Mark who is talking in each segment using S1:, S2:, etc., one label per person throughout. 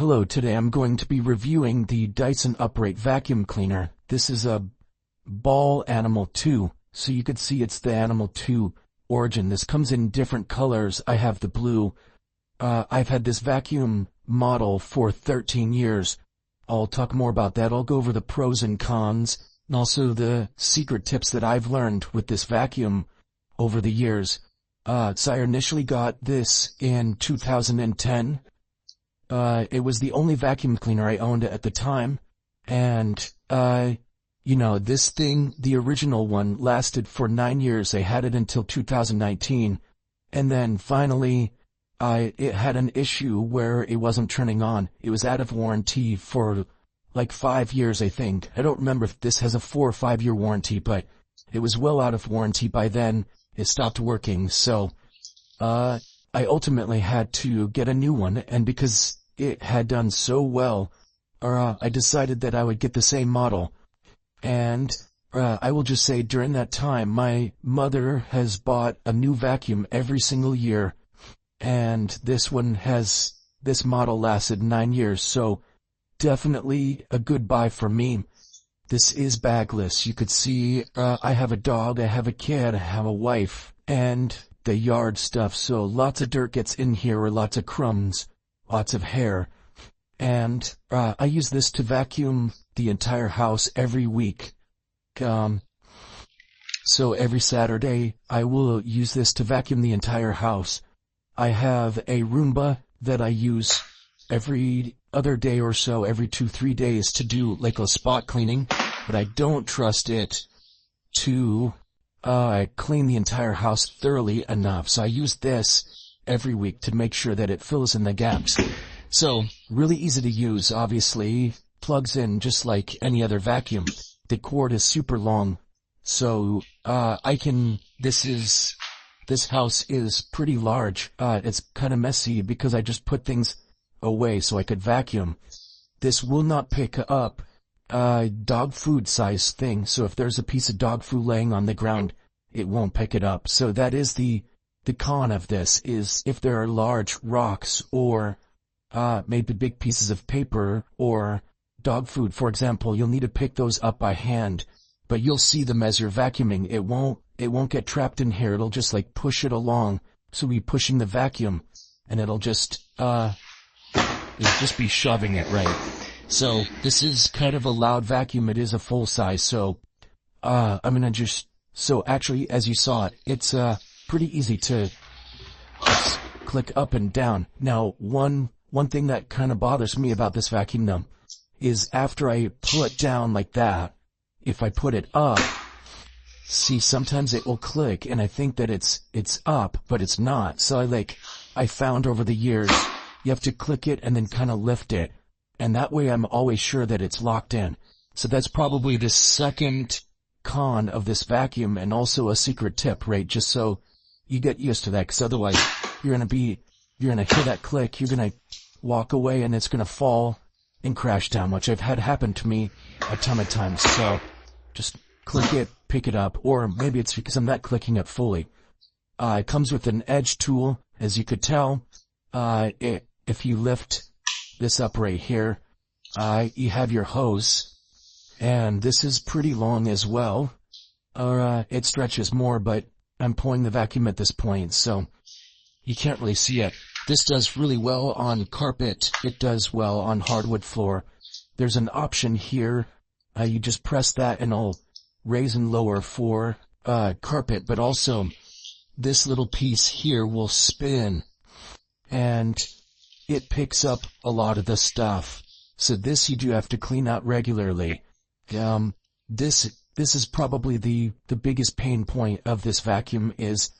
S1: Hello, today I'm going to be reviewing the Dyson upright vacuum cleaner. This is a ball animal 2, so you could see it's the animal 2 origin. This comes in different colors. I have the blue. I've had this vacuum model for 13 years. I'll talk more about that. I'll go over the pros and cons, and also the secret tips that I've learned with this vacuum over the years. So I initially got this in 2010. It was the only vacuum cleaner I owned at the time, and, this thing, the original one, lasted for 9 years. I had it until 2019, and then finally, it had an issue where it wasn't turning on. It was out of warranty for, like 5 years, I think. I don't remember if this has a 4 or 5 year warranty, but it was well out of warranty by then. It stopped working, so, I ultimately had to get a new one, and because it had done so well, I decided that I would get the same model. And I will just say during that time, my mother has bought a new vacuum every single year, and this model lasted 9 years, so definitely a good buy for me. This is bagless. You could see I have a dog, I have a kid, I have a wife, and the yard stuff, so lots of dirt gets in here, or lots of crumbs. Lots of hair, and I use this to vacuum the entire house every week. So every Saturday I will use this to vacuum the entire house. I have a Roomba that I use every other day or so, every 2-3 days, to do like a spot cleaning, but I don't trust it to clean the entire house thoroughly enough. So I use this every week to make sure that it fills in the gaps. So, really easy to use, obviously, plugs in just like any other vacuum. The cord is super long, so, this house is pretty large. It's kinda messy because I just put things away so I could vacuum. This will not pick up dog food size thing, so if there's a piece of dog food laying on the ground, it won't pick it up. So that is the con of this, is if there are large rocks or maybe big pieces of paper or dog food, for example, you'll need to pick those up by hand, but you'll see them as you're vacuuming. It won't get trapped in here. It'll just like push it along. So we'll be pushing the vacuum, and it'll just be shoving it, right? So this is kind of a loud vacuum. It is a full size, so actually, as you saw it, it's pretty easy to click up and down. Now, one thing that kind of bothers me about this vacuum though is after I pull it down like that, if I put it up, see, sometimes it will click and I think that it's up, but it's not. So I found over the years, you have to click it and then kind of lift it. And that way I'm always sure that it's locked in. So that's probably the second con of this vacuum, and also a secret tip, right? Just so you get used to that, because otherwise you're gonna hear that click, you're gonna walk away, and it's gonna fall and crash down, which I've had happen to me a ton of times. So just click it, pick it up, or maybe it's because I'm not clicking it fully. It comes with an edge tool, as you could tell. If you lift this up right here, you have your hose, and this is pretty long as well. It stretches more, but I'm pulling the vacuum at this point, so you can't really see it. This does really well on carpet. It does well on hardwood floor. There's an option here. You just press that and it'll raise and lower for carpet, but also this little piece here will spin, and it picks up a lot of the stuff. So this you do have to clean out regularly. This is probably the biggest pain point of this vacuum is,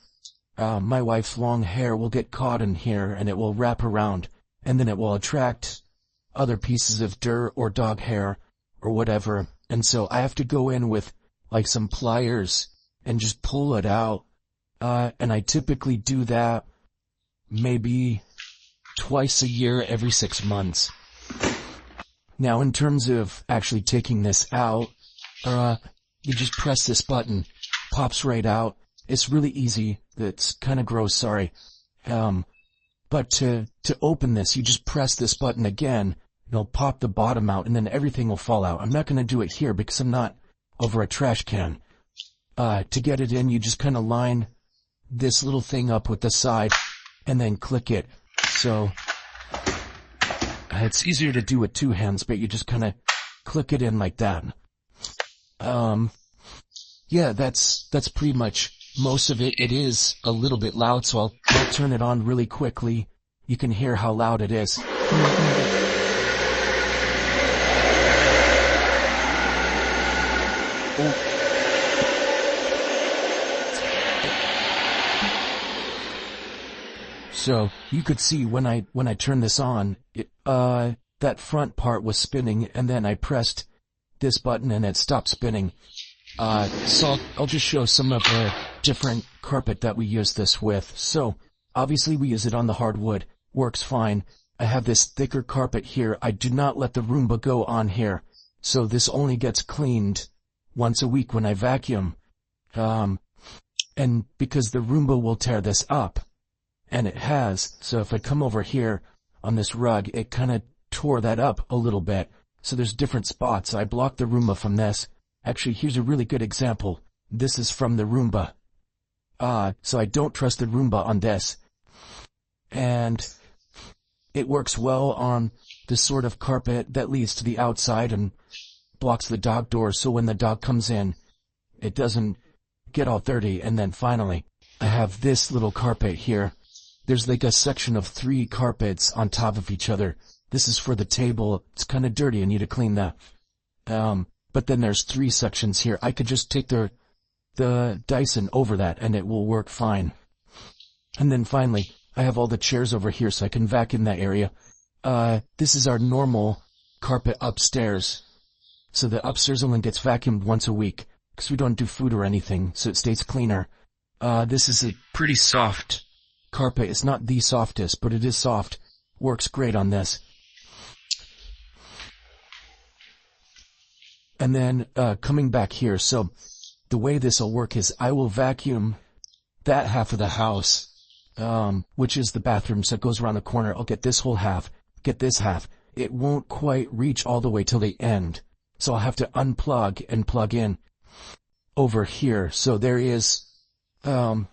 S1: my wife's long hair will get caught in here and it will wrap around, and then it will attract other pieces of dirt or dog hair or whatever. And so I have to go in with like some pliers and just pull it out. And I typically do that maybe twice a year, every 6 months. Now, in terms of actually taking this out, you just press this button, pops right out. It's really easy. It's kind of gross, sorry. But to open this, you just press this button again, it'll pop the bottom out, and then everything will fall out. I'm not going to do it here because I'm not over a trash can. To get it in, you just kind of line this little thing up with the side, and then click it. So, it's easier to do with two hands, but you just kind of click it in like that. Yeah, that's pretty much most of it. It is a little bit loud, so I'll turn it on really quickly. You can hear how loud it is. Oh. So, you could see when I turned this on, that front part was spinning, and then I pressed this button and it stopped spinning. So I'll just show some of the different carpet that we use this with. So, obviously we use it on the hardwood. Works fine. I have this thicker carpet here. I do not let the Roomba go on here. So this only gets cleaned once a week when I vacuum. And because the Roomba will tear this up. And it has. So if I come over here on this rug, it kind of tore that up a little bit. So there's different spots. I blocked the Roomba from this. Actually, here's a really good example. This is from the Roomba. So I don't trust the Roomba on this. And it works well on this sort of carpet that leads to the outside and blocks the dog door, so when the dog comes in, it doesn't get all dirty. And then finally, I have this little carpet here. There's like a section of 3 carpets on top of each other. This is for the table. It's kind of dirty. I need to clean that. But then there's 3 sections here. I could just take the Dyson over that and it will work fine. And then finally, I have all the chairs over here so I can vacuum that area. This is our normal carpet upstairs. So the upstairs only gets vacuumed once a week because we don't do food or anything, so it stays cleaner. This is a pretty soft carpet. It's not the softest, but it is soft. Works great on this. And then, coming back here, so the way this will work is I will vacuum that half of the house, which is the bathroom, so it goes around the corner. I'll get this whole half, get this half. It won't quite reach all the way till the end, so I'll have to unplug and plug in over here. So there is, the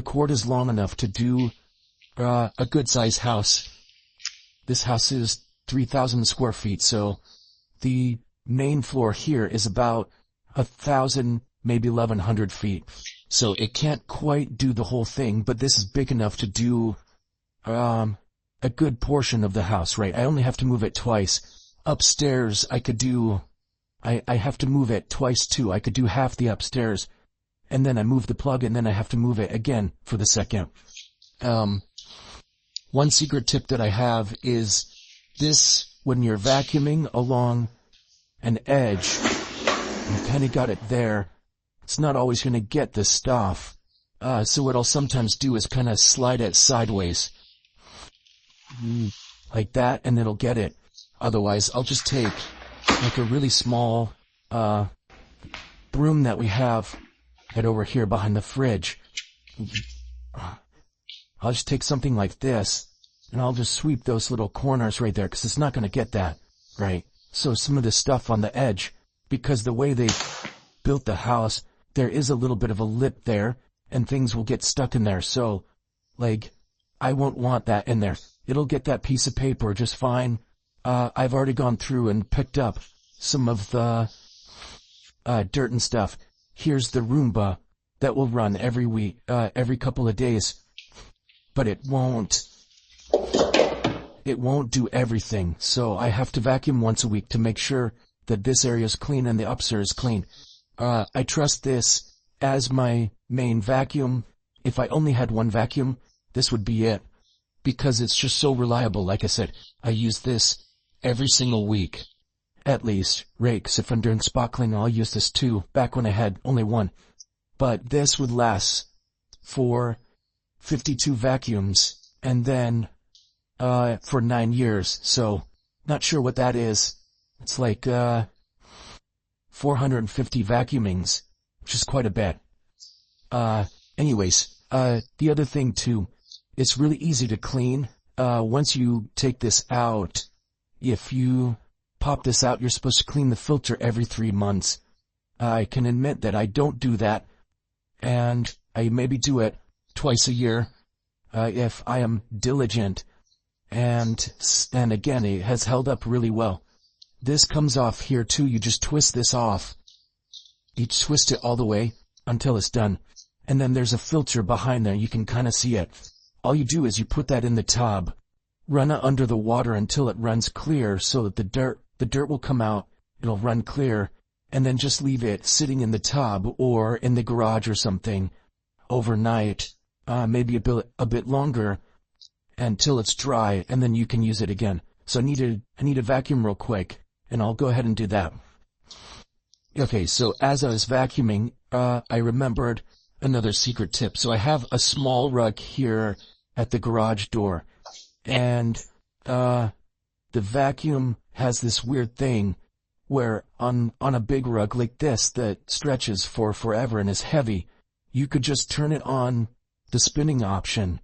S1: cord is long enough to do a good-sized house. This house is 3,000 square feet, so the main floor here is about 1,000, maybe 1,100 feet. So it can't quite do the whole thing, but this is big enough to do a good portion of the house, right? I only have to move it twice. Upstairs, I have to move it twice too. I could do half the upstairs, and then I move the plug, and then I have to move it again for the second. One secret tip that I have is this: when you're vacuuming along an edge, you kind of got it there, it's not always going to get the stuff. So what I'll sometimes do is kind of slide it sideways, like that, and it'll get it. Otherwise, I'll just take like a really small broom that we have right over here behind the fridge. I'll just take something like this, and I'll just sweep those little corners right there, because it's not going to get that, right? So some of the stuff on the edge, because the way they built the house, there is a little bit of a lip there, and things will get stuck in there. So, like, I won't want that in there. It'll get that piece of paper just fine. I've already gone through and picked up some of the dirt and stuff. Here's the Roomba that will run every week, every couple of days. But it won't do everything, so I have to vacuum once a week to make sure that this area is clean and the upstairs is clean. I trust this as my main vacuum. If I only had one vacuum, this would be it, because it's just so reliable. Like I said, I use this every single week, at least. Rakes, if I'm doing spot cleaning, I'll use this too, back when I had only one. But this would last for 52 vacuums, and then for 9 years, so not sure what that is. It's like 450 vacuumings, which is quite a bit. Anyways, the other thing too It's really easy to clean. Once you take this out, if you pop this out, you're supposed to clean the filter every 3 months. I can admit that I don't do that, and I maybe do it twice a year, if I am diligent. And again, it has held up really well. This comes off here too. You just twist this off. You twist it all the way until it's done. And then there's a filter behind there. You can kind of see it. All you do is you put that in the tub, run it under the water until it runs clear so that the dirt will come out. It'll run clear, and then just leave it sitting in the tub or in the garage or something overnight, maybe a bit longer, until it's dry, and then you can use it again. So I need a vacuum real quick, and I'll go ahead and do that. Okay, so as I was vacuuming, I remembered another secret tip. So I have a small rug here at the garage door, and the vacuum has this weird thing where on a big rug like this that stretches for forever and is heavy, you could just turn it on the spinning option.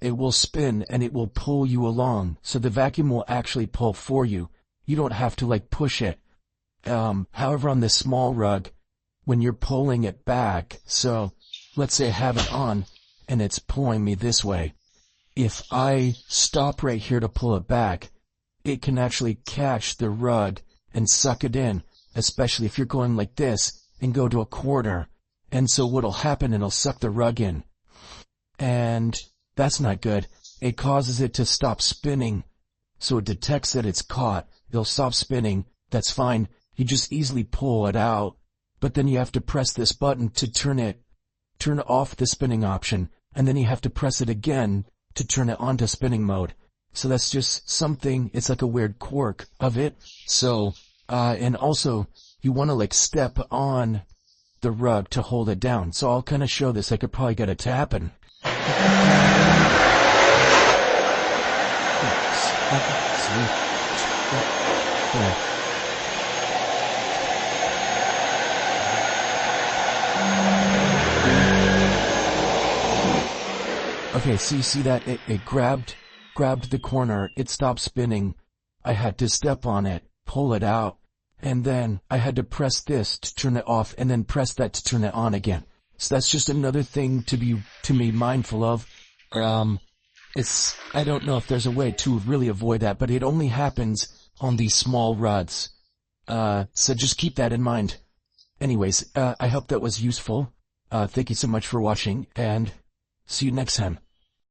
S1: It will spin and it will pull you along. So the vacuum will actually pull for you. You don't have to like push it. However, on this small rug, when you're pulling it back, so let's say I have it on and it's pulling me this way. If I stop right here to pull it back, it can actually catch the rug and suck it in, especially if you're going like this and go to a quarter. And so what'll happen, it'll suck the rug in. And that's not good. It causes it to stop spinning. So it detects that it's caught. It'll stop spinning. That's fine. You just easily pull it out. But then you have to press this button to turn off the spinning option. And then you have to press it again to turn it on to spinning mode. So that's just something, it's like a weird quirk of it. So, and also, you want to like step on the rug to hold it down. So I'll kind of show this. I could probably get it to happen. Okay, so you see that it grabbed the corner, it stopped spinning. I had to step on it, pull it out, and then I had to press this to turn it off and then press that to turn it on again. So that's just another thing to be mindful of. I don't know if there's a way to really avoid that, but it only happens on these small rods. So just keep that in mind. Anyways, I hope that was useful. Thank you so much for watching, and see you next time.